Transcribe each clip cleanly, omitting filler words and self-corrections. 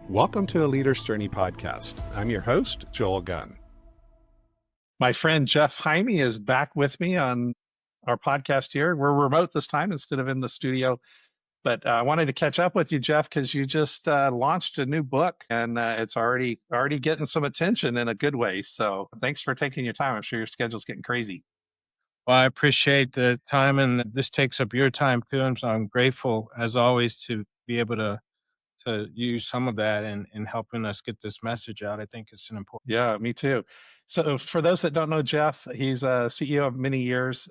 Welcome to a Leader's Journey podcast. I'm your host, Joel Gunn. My friend Jeff Jaime is back with me on our podcast here. We're remote this time instead of in the studio, but I wanted to catch up with you, Jeff, because you just launched a new book and it's already getting some attention in a good way. So thanks for taking your time. I'm sure your schedule's getting crazy. Well, I appreciate the time, and this takes up your time too. And so I'm grateful, as always, to be able to use some of that in helping us get this message out. I think it's an important. Yeah, me too. So for those that don't know Jeff, he's a CEO of many years,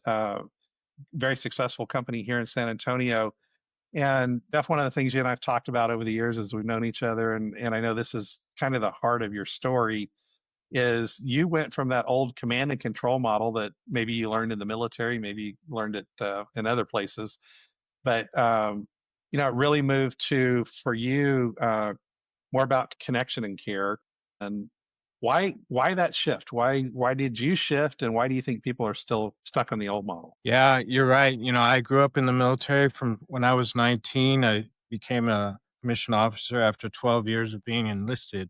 very successful company here in San Antonio. And that's one of the things you and I've talked about over the years as we've known each other. And I know this is kind of the heart of your story is you went from that old command and control model that maybe you learned in the military, maybe you learned it in other places, but it really moved to, for you, more about connection and care. And why that shift? Why did you shift, and why do you think people are still stuck on the old model? Yeah, you're right. I grew up in the military from when I was 19. I became a commissioned officer after 12 years of being enlisted.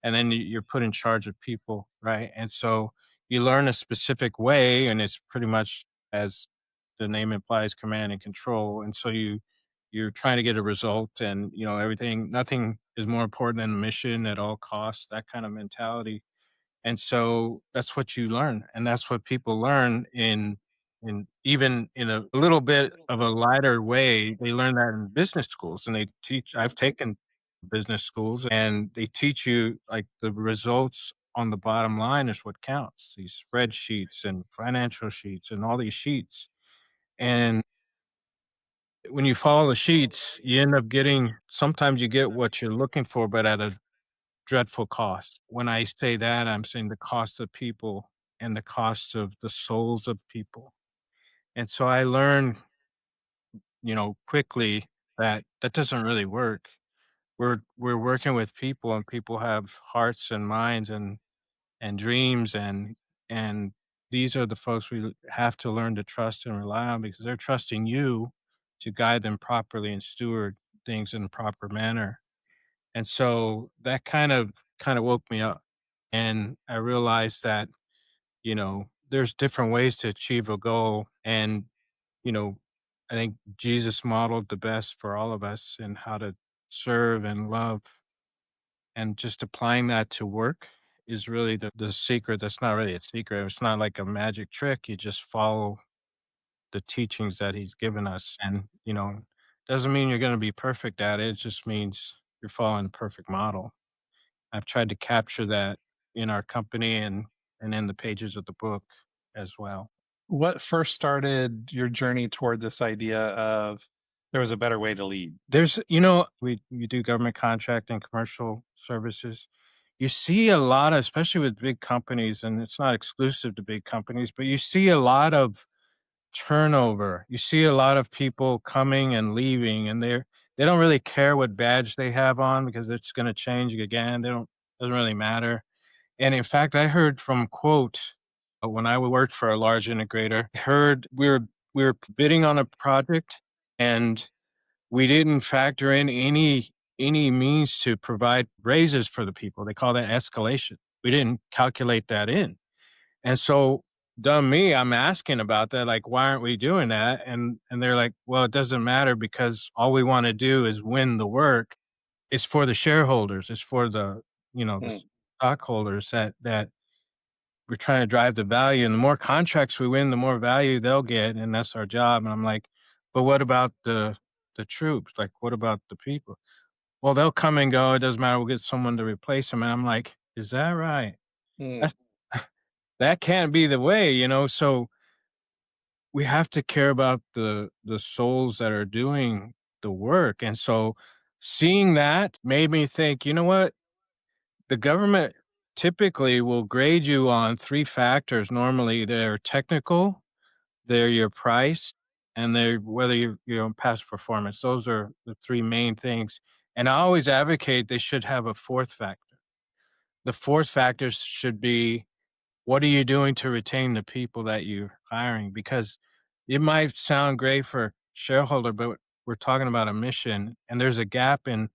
And then you're put in charge of people, right? And so you learn a specific way, and it's pretty much, as the name implies, command and control. And so you're trying to get a result, and everything, nothing is more important than the mission at all costs, that kind of mentality. And so that's what you learn, and that's what people learn in even in a little bit of a lighter way. They learn that in business schools, and they teach. I've taken business schools, and they teach you like the results on the bottom line is what counts. These spreadsheets and financial sheets and all these sheets, and when you follow the sheets, you end up getting. Sometimes you get what you're looking for, but at a dreadful cost. When I say that, I'm saying the cost of people and the cost of the souls of people. And so I learned, quickly that that doesn't really work. We're working with people, and people have hearts and minds and dreams, and these are the folks we have to learn to trust and rely on, because they're trusting you to guide them properly and steward things in a proper manner. And so that kind of woke me up. And I realized that, there's different ways to achieve a goal. And, you know, I think Jesus modeled the best for all of us in how to serve and love. And just applying that to work is really the secret. That's not really a secret. It's not like a magic trick. You just follow the teachings that he's given us. And, doesn't mean you're going to be perfect at it. It just means you're following the perfect model. I've tried to capture that in our company and in the pages of the book as well. What first started your journey toward this idea of there was a better way to lead? There's, we do government contract and commercial services. You see a lot of, especially with big companies, and it's not exclusive to big companies, but you see a lot of turnover. You see a lot of people coming and leaving, and they don't really care what badge they have on because it's going to change again. Doesn't really matter. And in fact, I heard from quote when I worked for a large integrator, I heard we were bidding on a project, and we didn't factor in any means to provide raises for the people. They call that escalation. We didn't calculate that in. And so dumb me, I'm asking about that, like, why aren't we doing that? And they're like, well, it doesn't matter because all we want to do is win the work. It's for the shareholders. It's for the Mm. stockholders that we're trying to drive the value. And the more contracts we win, the more value they'll get. And that's our job. And I'm like, but what about the troops? Like, what about the people? Well, they'll come and go. It doesn't matter. We'll get someone to replace them. And I'm like, is that right? Mm. That's, that can't be the way. So we have to care about the souls that are doing the work. And so seeing that made me think, you know what? The government typically will grade you on three factors. Normally, they're technical, they're your price, and they're whether you're on past performance. Those are the three main things. And I always advocate they should have a fourth factor. The fourth factor should be, what are you doing to retain the people that you're hiring? Because it might sound great for shareholder, but we're talking about a mission, and there's a gap in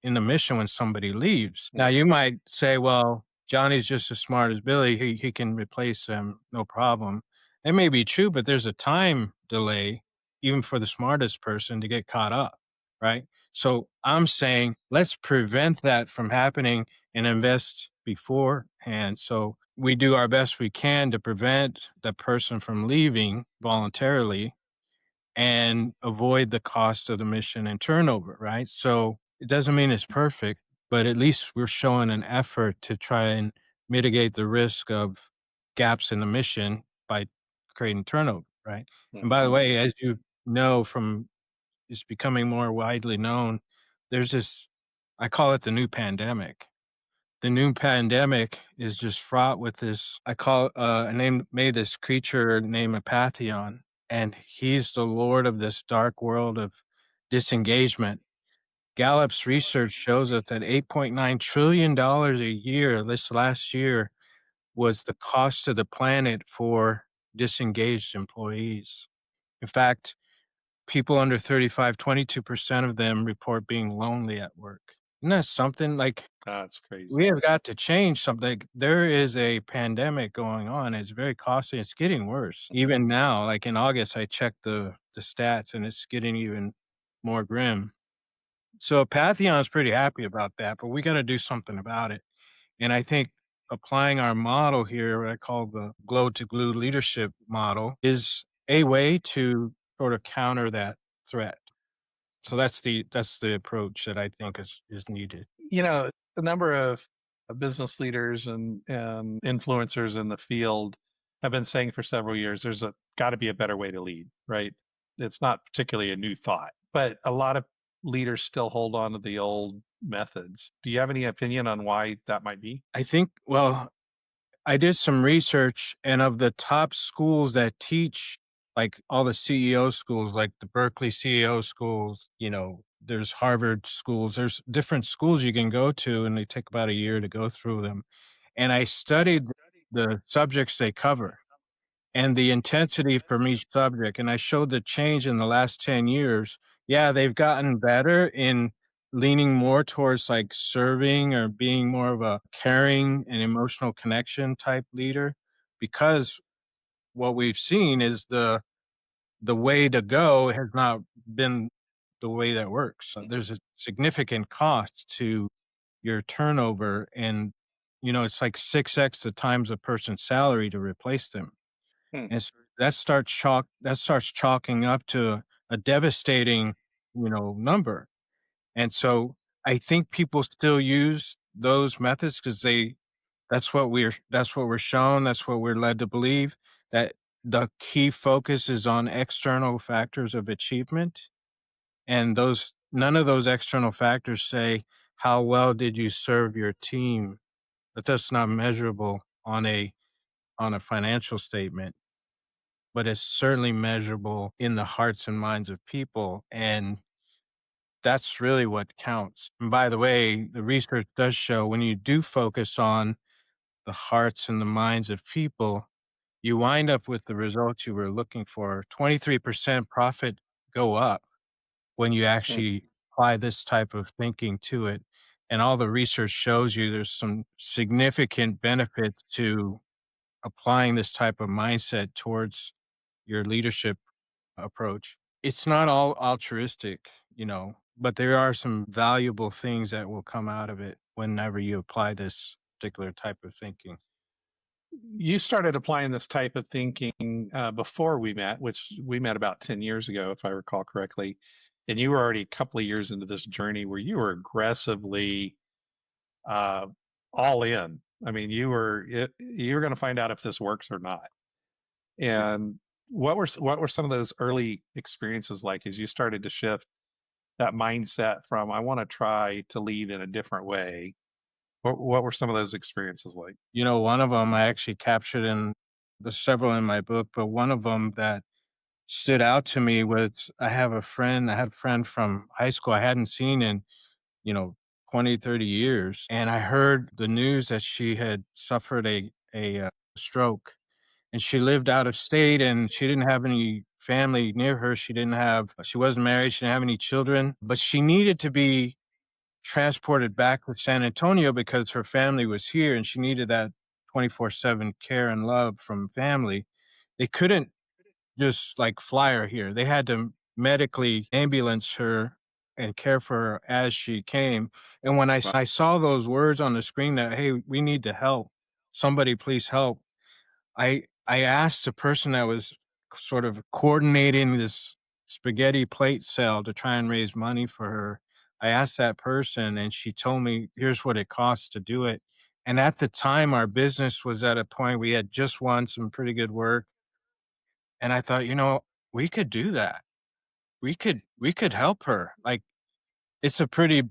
in the mission when somebody leaves. Now Mm, you might say, well, Johnny's just as smart as Billy. He can replace him, no problem. It may be true, but there's a time delay even for the smartest person to get caught up, right? So I'm saying let's prevent that from happening and invest beforehand. So we do our best we can to prevent the person from leaving voluntarily and avoid the cost of the mission and turnover, right? So it doesn't mean it's perfect, but at least we're showing an effort to try and mitigate the risk of gaps in the mission by creating turnover, right? And by the mhm. way, as you know from it's becoming more widely known, there's this, I call it the new pandemic. The new pandemic is just fraught with this. I call I made this creature named Apatheon, and he's the lord of this dark world of disengagement. Gallup's research shows us that $8.9 trillion a year this last year was the cost to the planet for disengaged employees. In fact, people under 35, 22% of them report being lonely at work. Isn't that something? Like, That's crazy. we have got to change something. There is a pandemic going on. It's very costly. It's getting worse. Even now, like in August, I checked the stats and it's getting even more grim. So Pathion's pretty happy about that, but we got to do something about it. And I think applying our model here, what I call the glow to glue leadership model, is a way to sort of counter that threat. So that's the approach that I think is needed. You know, the number of business leaders and influencers in the field have been saying for several years there's a got to be a better way to lead, right? It's not particularly a new thought, but a lot of leaders still hold on to the old methods. Do you have any opinion on why that might be? I think, well, I did some research, and of the top schools that teach, like all the CEO schools, like the Berkeley CEO schools, there's Harvard schools, there's different schools you can go to, and they take about a year to go through them. And I studied the subjects they cover and the intensity from each subject. And I showed the change in the last 10 years. Yeah, they've gotten better in leaning more towards like serving or being more of a caring and emotional connection type leader because what we've seen is the way to go has not been the way that works. So there's a significant cost to your turnover and it's like 6x the times a person's salary to replace them. Hmm. And that starts chalking up to a devastating, number. And so I think people still use those methods because that's what we're shown, that's what we're led to believe, that the key focus is on external factors of achievement. And those none of those external factors say, how well did you serve your team? That's not measurable on a financial statement, but it's certainly measurable in the hearts and minds of people. And that's really what counts. And by the way, the research does show when you do focus on the hearts and the minds of people, you wind up with the results you were looking for. 23% profit go up when you Hmm. actually apply this type of thinking to it. And all the research shows you there's some significant benefits to applying this type of mindset towards your leadership approach. It's not all altruistic, but there are some valuable things that will come out of it whenever you apply this particular type of thinking. You started applying this type of thinking before we met, which we met about 10 years ago, if I recall correctly. And you were already a couple of years into this journey where you were aggressively uh, all in. I mean, you were going to find out if this works or not. And what were some of those early experiences like as you started to shift that mindset from I want to try to lead in a different way? What were some of those experiences like? One of them I actually captured in the several in my book, but one of them that stood out to me was I had a friend from high school I hadn't seen in, you know, 20, 30 years. And I heard the news that she had suffered a stroke and she lived out of state and she didn't have any family near her. She wasn't married. She didn't have any children, but she needed to be transported back to San Antonio because her family was here and she needed that 24/7 care and love from family. They couldn't just like fly her here. They had to medically ambulance her and care for her as she came. And when Wow. I saw those words on the screen that, "Hey, we need to help. Somebody please help." I asked the person that was sort of coordinating this spaghetti plate sale to try and raise money for her. I asked that person and she told me, "Here's what it costs to do it." And at the time, our business was at a point we had just won some pretty good work. And I thought, we could do that. We could help her. Like it's a pretty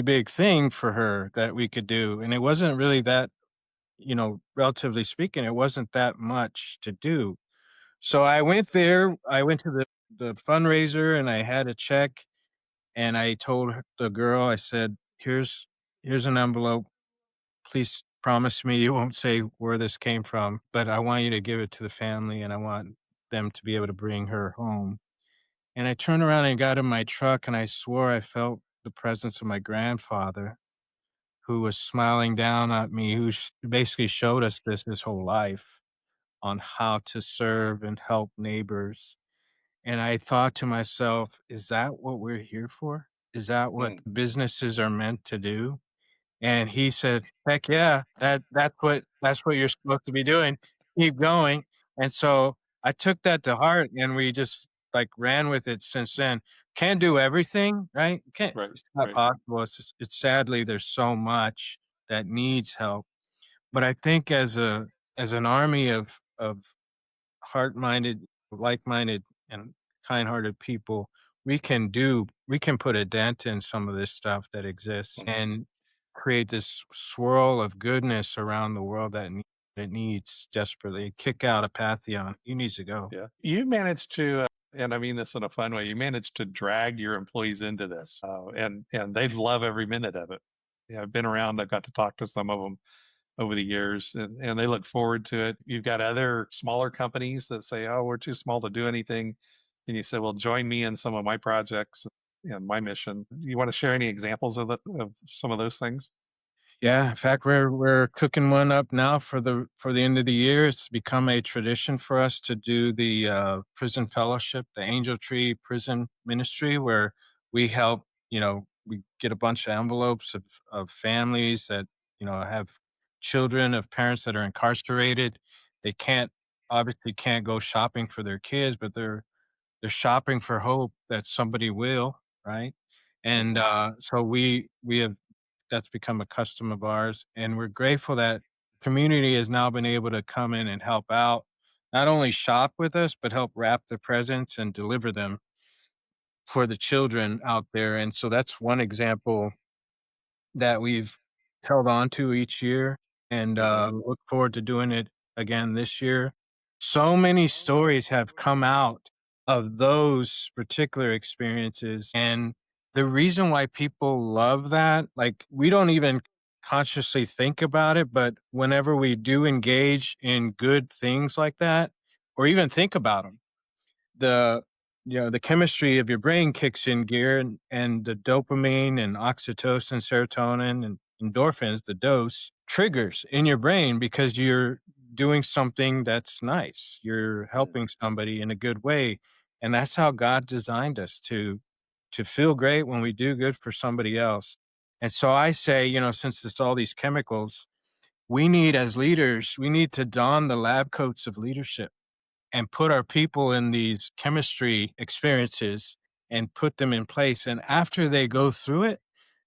big thing for her that we could do. And it wasn't really that, relatively speaking, it wasn't that much to do. So I went there, I went to the fundraiser and I had a check and I told the girl, I said, here's an envelope. Please promise me you won't say where this came from, but I want you to give it to the family and I want them to be able to bring her home." And I turned around and got in my truck and I swore I felt the presence of my grandfather who was smiling down at me, who basically showed us this his whole life on how to serve and help neighbors. And I thought to myself, is that what we're here for? Is that what Mm, businesses are meant to do? And he said, "Heck yeah, that's what you're supposed to be doing. Keep going." And so I took that to heart and we just like ran with it since then. Can't do everything, right? Can't right, It's not right. possible. It's sadly there's so much that needs help. But I think as an army of heart-minded, like-minded, and kind-hearted people, we can put a dent in some of this stuff that exists Mhm. and create this swirl of goodness around the world that needs desperately. Kick out a Apatheon. He needs to go. Yeah. You managed to, and I mean this in a fun way, you managed to drag your employees into this, and they love every minute of it. Yeah, I've been around, I've got to talk to some of them over the years, and they look forward to it. You've got other smaller companies that say, "Oh, we're too small to do anything." And you say, "Well, join me in some of my projects and my mission." You want to share any examples of some of those things? Yeah, in fact, we're cooking one up now for the end of the year. It's become a tradition for us to do the prison fellowship, the Angel Tree Prison Ministry, where we help. We get a bunch of envelopes of families that have children of parents that are incarcerated. They can't go shopping for their kids, but they're shopping for hope that somebody will, right? And Hmm. so we have that's become a custom of ours, and we're grateful that community has now been able to come in and help out, not only shop with us, but help wrap the presents and deliver them for the children out there. And so that's one example that we've held on to each year and Hmm. look forward to doing it again this year. So many stories have come out of those particular experiences. And the reason why people love that, like, we don't even consciously think about it, but whenever we do engage in good things like that, or even think about them, the the chemistry of your brain kicks in gear and the dopamine and oxytocin, serotonin and endorphins, the dose triggers in your brain because you're doing something that's nice. You're helping somebody in a good way. And that's how God designed us to feel great when we do good for somebody else. And so I say, since it's all these chemicals, we need as leaders, we need to don the lab coats of leadership and put our people in these chemistry experiences and put them in place. And after they go through it,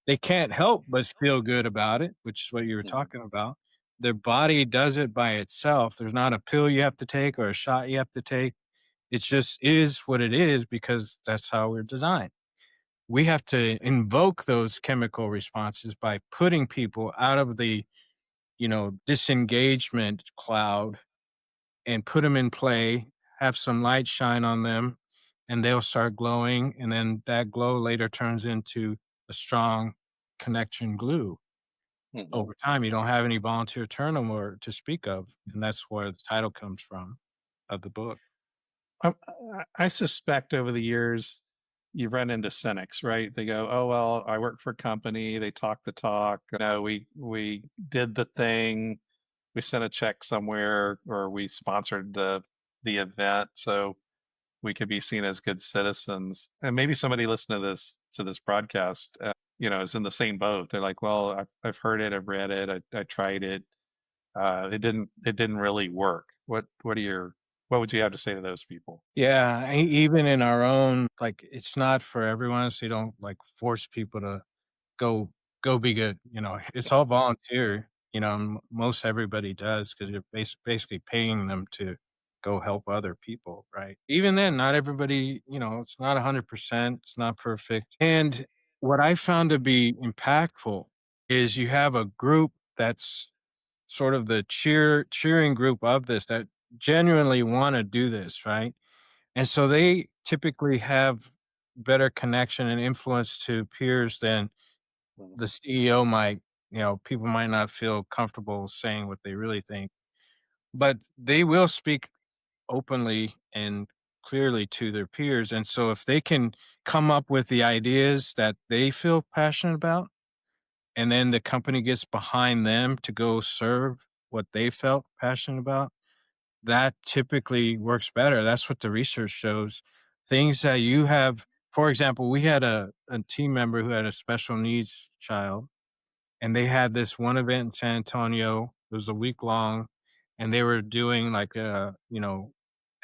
they can't help but feel good about it, which is what you were Hmm. talking about. Their body does it by itself. There's not a pill you have to take or a shot you have to take. It just is what it is because that's how we're designed. We have to invoke those chemical responses by putting people out of the, disengagement cloud and put them in play, have some light shine on them, and they'll start glowing. And then that glow later turns into a strong connection glue. Hmm. Over time, you don't have any volunteer turnover to speak of. And that's where the title comes from of the book. I suspect over the years you run into cynics, right? They go, "Oh well, I work for a company. They talk the talk. We did the thing. We sent a check somewhere, or we sponsored the event, so we could be seen as good citizens." And maybe somebody listening to this broadcast, is in the same boat. They're like, "Well, I've heard it. I've read it. I tried it. It didn't really work." What would you have to say to those people? Yeah, even in our own, like, it's not for everyone, so you don't, like, force people to go go be good, it's all volunteer, and most everybody does because 'cause you're basically paying them to go help other people, right? Even then, not everybody, it's not 100%, it's not perfect, and what I found to be impactful is you have a group that's sort of the cheering group of this that genuinely wanna do this, right? And so they typically have better connection and influence to peers than Mhm. the CEO might. People might not feel comfortable saying what they really think, but they will speak openly and clearly to their peers. And so if they can come up with the ideas that they feel passionate about, and then the company gets behind them to go serve what they felt passionate about, that typically works better. That's what the research shows. Things that you have, for example, we had a team member who had a special needs child, and they had this one event in San Antonio. It was a week long, and they were doing like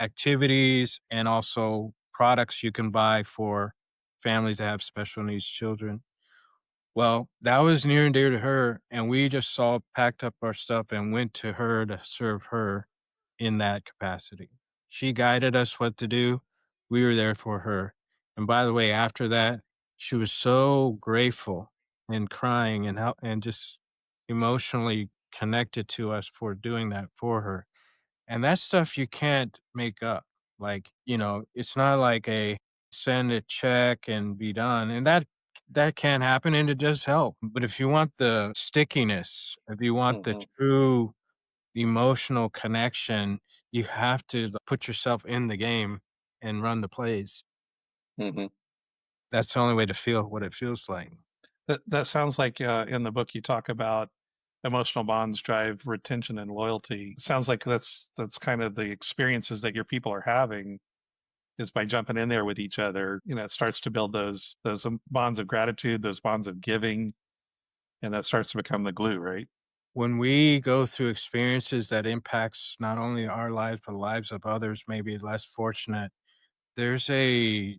activities and also products you can buy for families that have special needs children. Well, that was near and dear to her, and we just all packed up our stuff and went to her to serve her in that capacity. She guided us what to do. We were there for her. And by the way, after that, she was so grateful and crying and just emotionally connected to us for doing that for her. And that's stuff you can't make up. Like, it's not like a send a check and be done. And that can happen and it does help. But if you want the stickiness, if you want the Mhm. true emotional connection, you have to put yourself in the game and run the plays. Mhm. That's the only way to feel what it feels like. That sounds like, in the book you talk about emotional bonds drive retention and loyalty. Sounds like that's kind of the experiences that your people are having is by jumping in there with each other. It starts to build those bonds of gratitude, those bonds of giving, and that starts to become the glue, right? When we go through experiences that impacts not only our lives, but lives of others, maybe less fortunate, there's a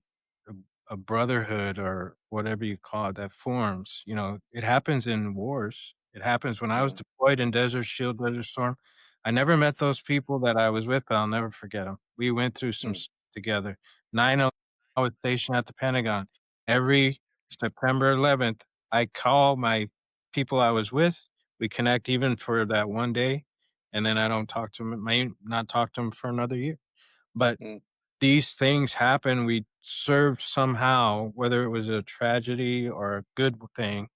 a brotherhood or whatever you call it that forms. It happens in wars. It happens when I was Mhm. deployed in Desert Shield, Desert Storm. I never met those people that I was with, but I'll never forget them. We went through some Mm. stuff together. 9/11, I was stationed at the Pentagon. Every September 11th, I call my people I was with. We connect even for that one day, and then I don't talk to them. May not talk to them for another year. But Mm. these things happen. We served somehow, whether it was a tragedy or a good thing,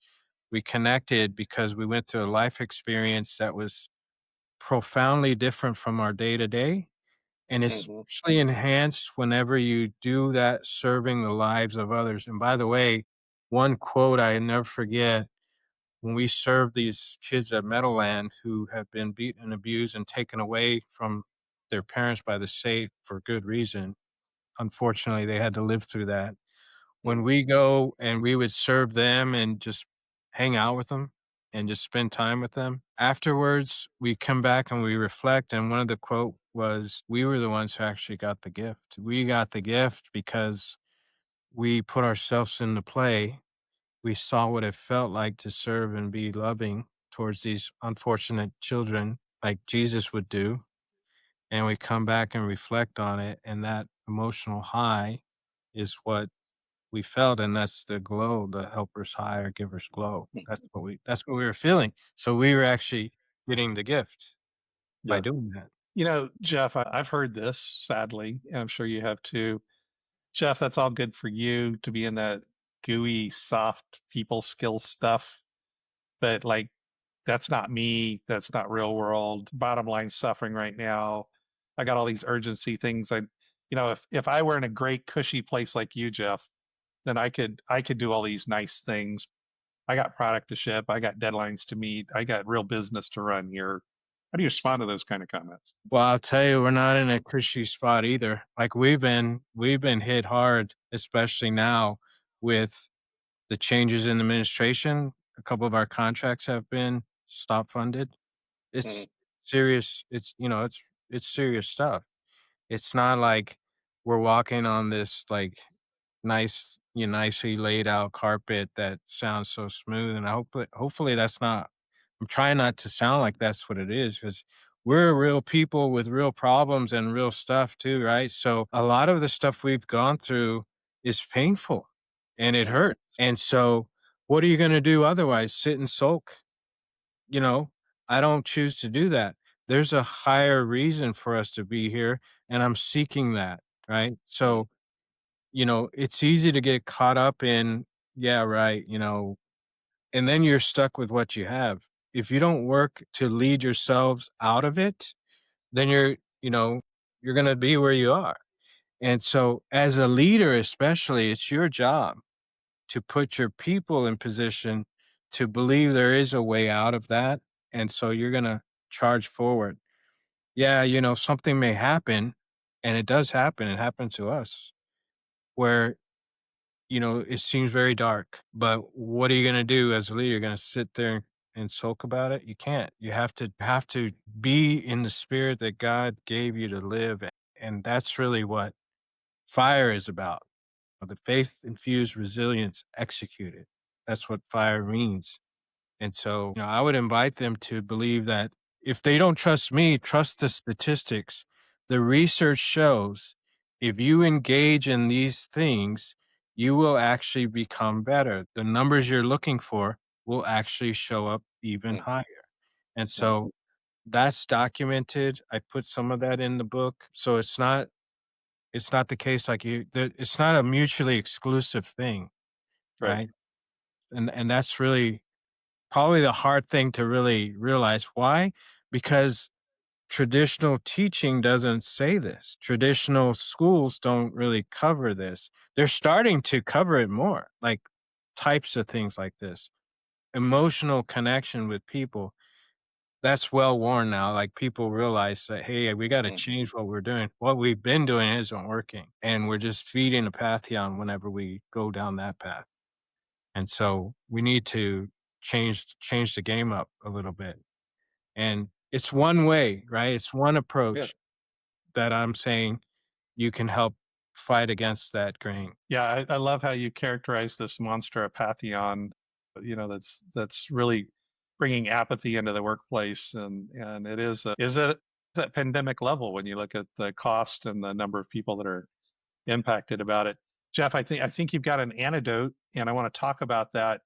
we connected because we went through a life experience that was profoundly different from our day to day. And Mhm. especially enhanced whenever you do that serving the lives of others. And by the way, one quote I never forget when we served these kids at Meadowland who have been beaten and abused and taken away from their parents by the state for good reason. Unfortunately, they had to live through that. When Mm. we go and we would serve them and just hang out with them and just spend time with them, afterwards, we come back and we reflect, and one of the quote was, "We were the ones who actually got the gift." We got the gift because we put ourselves into play. We saw what it felt like to serve and be loving towards these unfortunate children like Jesus would do, and we come back and reflect on it, and that emotional high is what we felt, and that's the glow, the helper's high or giver's glow. Mhm. That's what we were feeling. So we were actually getting the gift by Yeah. doing that. Jeff, I've heard this sadly, and I'm sure you have too. Jeff, that's all good for you to be in that gooey, soft people skill stuff, but like that's not me. That's not real world. Bottom line suffering right now. I got all these urgency things. If I were in a great cushy place like you, Jeff, then I could do all these nice things. I got product to ship. I got deadlines to meet. I got real business to run here. How do you respond to those kind of comments? Well, I'll tell you, we're not in a cushy spot either. Like we've been hit hard, especially now with the changes in administration. A couple of our contracts have been stop funded. It's Mhm. serious. It's serious stuff. It's not like we're walking on this like nicely laid out carpet that sounds so smooth. And hopefully that's not. I'm trying not to sound like that's what it is because we're real people with real problems and real stuff too, right? So a lot of the stuff we've gone through is painful and it Yeah. hurts. And so, what are you going to do otherwise? Sit and sulk? You know, I don't choose to do that. There's a higher reason for us to be here, and I'm seeking that, right? Mhm. So, it's easy to get caught up in, yeah, right, and then you're stuck with what you have. If you don't work to lead yourselves out of it, then you're going to be where you are. And so, as a leader, especially, it's your job to put your people in position to believe there is a way out of that. And so you're going to charge forward. Yeah, something may happen, and it does happen. It happened to us where, it seems very dark. But what are you going to do as a leader? You're going to sit there and sulk about it? You can't. You have to be in the spirit that God gave you to live. And that's really what fire is about. The faith infused resilience executed. That's what fire means. And so, I would invite them to believe that if they don't trust me, trust the statistics. The research shows if you engage in these things, you will actually become better. The numbers you're looking for will actually show up even Mhm. higher. And Yeah. so that's documented. I put some of that in the book. So it's not the case like it's not a mutually exclusive thing, Right. right? And that's really probably the hard thing to really realize. Why? Because traditional teaching doesn't say this. Traditional schools don't really cover this. They're starting to cover it more, like types of things like this. Emotional connection with people. That's well worn now. Like people realize that, hey, we got to Mhm. change what we're doing. What we've been doing isn't working. And we're just feeding a pantheon whenever we go down that path. And so we need to change the game up a little bit. And it's one way, right? It's one Yeah. approach that I'm saying you can help fight against that grain. Yeah. I love how you characterize this monster of Pantheon. That's really bringing apathy into the workplace, and it is at pandemic level when you look at the cost and the number of people that are impacted about it. Jeff, I think you've got an antidote, and I want to talk about that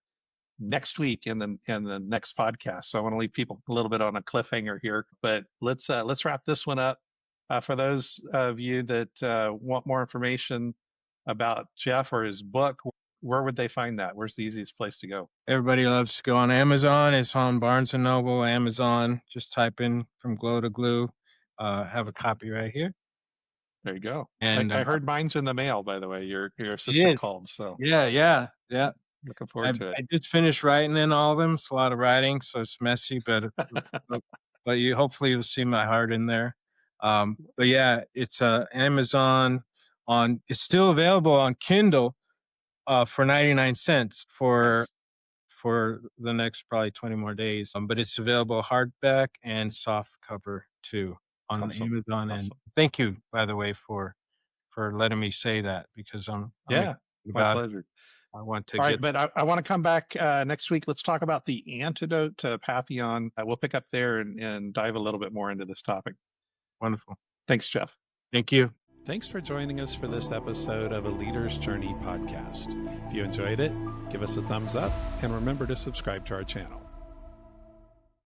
next week in the next podcast. So I want to leave people a little bit on a cliffhanger here, but let's wrap this one up. For those of you that want more information about Jeff or his book, where would they find that? Where's the easiest place to go? Everybody loves to go on Amazon. It's on Barnes and Noble, Amazon. Just type in From Glow to Glue. Have a copy right here. There you go. I, And I heard mine's in the mail, by the way. Your it assistant is. called, so Yeah, yeah, yeah. looking I forward to it. I just finished writing in all of them. It's a lot of writing, so it's messy, but you hopefully you'll see my heart in there. But yeah, it's Amazon on. It's still available on Kindle for 99 cents Nice, for the next probably 20 more days. But it's available hardback and soft cover too on awesome, Amazon. And awesome. thank you, by the way, for letting me say that because I'm Yeah, excited my about it. pleasure. I want to All right, get but I want to come back next week. Let's talk about the antidote to Papillon. We'll pick up there and dive a little bit more into this topic. wonderful. Thanks, Jeff. Thank you. Thanks for joining us for this episode of A Leader's Journey podcast. If you enjoyed it, give us a thumbs up and remember to subscribe to our channel.